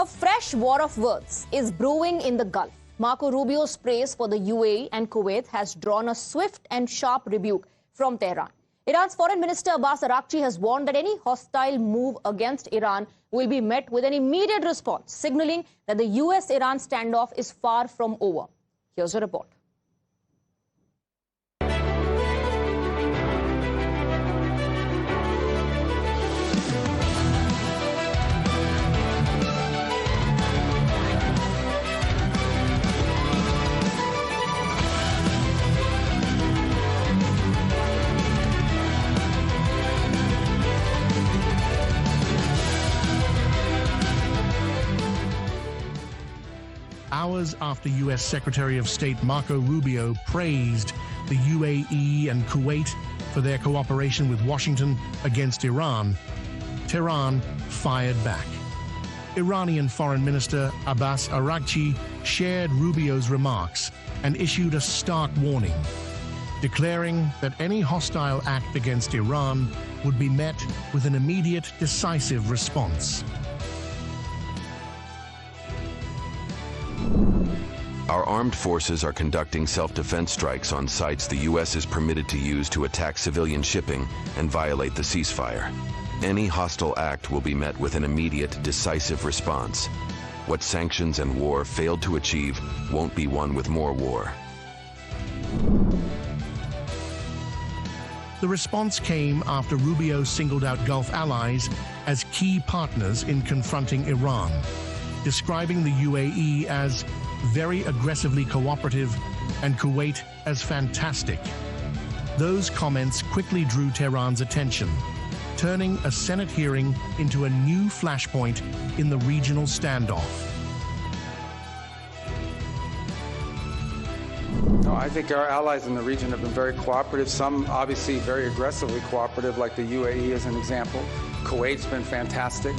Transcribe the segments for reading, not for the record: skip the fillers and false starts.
fresh war of words is brewing in the Gulf. Marco Rubio's praise for the UAE and Kuwait has drawn a swift and sharp rebuke from Tehran. Iran's Foreign Minister Abbas Araghchi has warned that any hostile move against Iran will be met with an immediate response, signaling that the U.S. Iran standoff is far from over. Here's a report. Hours after U.S. Secretary of State Marco Rubio praised the UAE and Kuwait for their cooperation with Washington against Iran, Tehran fired back. Iranian Foreign Minister Abbas Araghchi shared Rubio's remarks and issued a stark warning, declaring that any hostile act against Iran would be met with an immediate, decisive response. Our armed forces are conducting self-defense strikes on sites the U.S. is permitted to use to attack civilian shipping and violate the ceasefire. Any hostile act will be met with an immediate, decisive response. What sanctions and war failed to achieve won't be won with more war. The response came after Rubio singled out Gulf allies as key partners in confronting Iran, describing the UAE as very aggressively cooperative and Kuwait as fantastic. Those comments quickly drew Tehran's attention, turning a Senate hearing into a new flashpoint in the regional standoff. No, I think our allies in the region have been very cooperative, some obviously very aggressively cooperative, like the UAE as an example. Kuwait's been fantastic.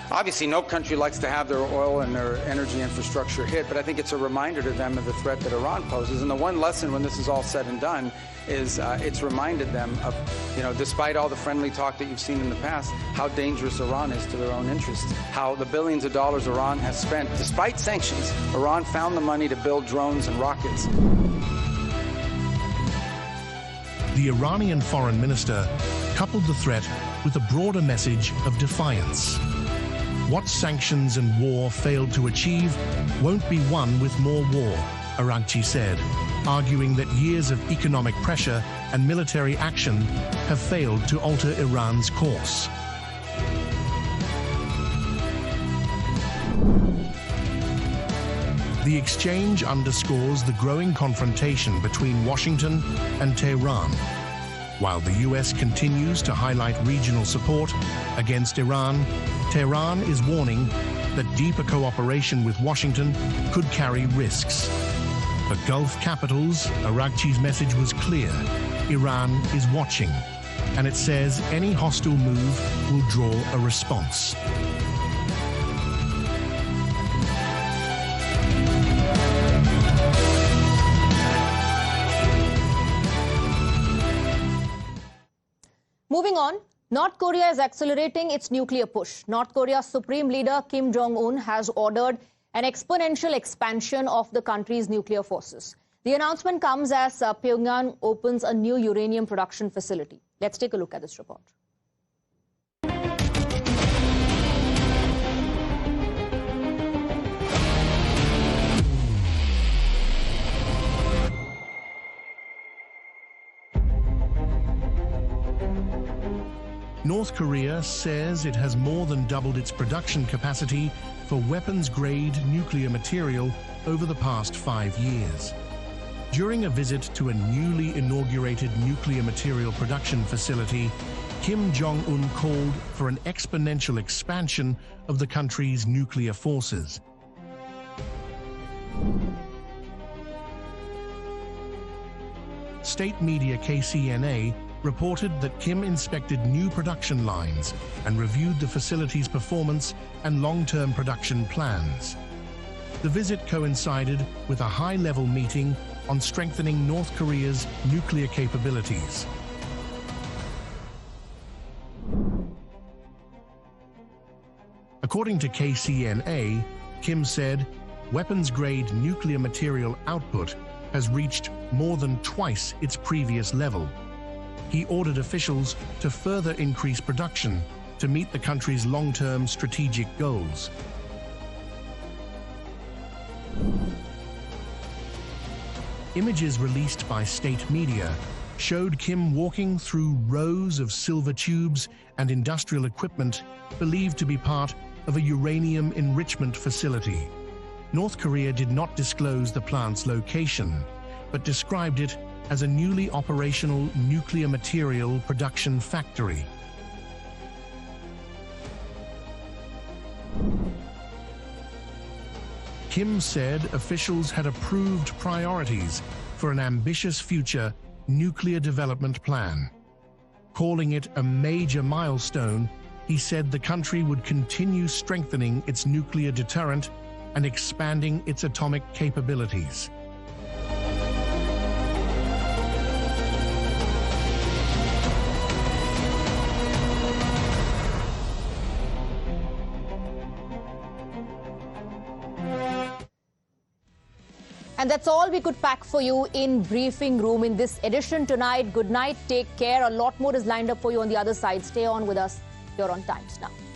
Obviously, no country likes to have their oil and their energy infrastructure hit, but I think it's a reminder to them of the threat that Iran poses. And the one lesson when this is all said and done is it's reminded them of, despite all the friendly talk that you've seen in the past, how dangerous Iran is to their own interests, how the billions of dollars Iran has spent, despite sanctions, Iran found the money to build drones and rockets. The Iranian foreign minister coupled the threat with a broader message of defiance. What sanctions and war failed to achieve won't be won with more war, Araghchi said, arguing that years of economic pressure and military action have failed to alter Iran's course. The exchange underscores the growing confrontation between Washington and Tehran, while the U.S. continues to highlight regional support against Iran. Tehran is warning that deeper cooperation with Washington could carry risks. For Gulf capitals, Araghchi's message was clear. Iran is watching, and it says any hostile move will draw a response. Moving on, North Korea is accelerating its nuclear push. North Korea's Supreme Leader Kim Jong-un has ordered an exponential expansion of the country's nuclear forces. The announcement comes as Pyongyang opens a new uranium production facility. Let's take a look at this report. North Korea says it has more than doubled its production capacity for weapons-grade nuclear material over the past 5 years. During a visit to a newly inaugurated nuclear material production facility, Kim Jong-un called for an exponential expansion of the country's nuclear forces. State media KCNA reported that Kim inspected new production lines and reviewed the facility's performance and long-term production plans. The visit coincided with a high-level meeting on strengthening North Korea's nuclear capabilities. According to KCNA, Kim said weapons-grade nuclear material output has reached more than twice its previous level. He ordered officials to further increase production to meet the country's long-term strategic goals. Images released by state media showed Kim walking through rows of silver tubes and industrial equipment believed to be part of a uranium enrichment facility. North Korea did not disclose the plant's location, but described it as a newly operational nuclear material production factory. Kim said officials had approved priorities for an ambitious future nuclear development plan. Calling it a major milestone, he said the country would continue strengthening its nuclear deterrent and expanding its atomic capabilities. And that's all we could pack for you in Briefing Room in this edition tonight. Good night, take care. A lot more is lined up for you on the other side. Stay on with us here on Times Now.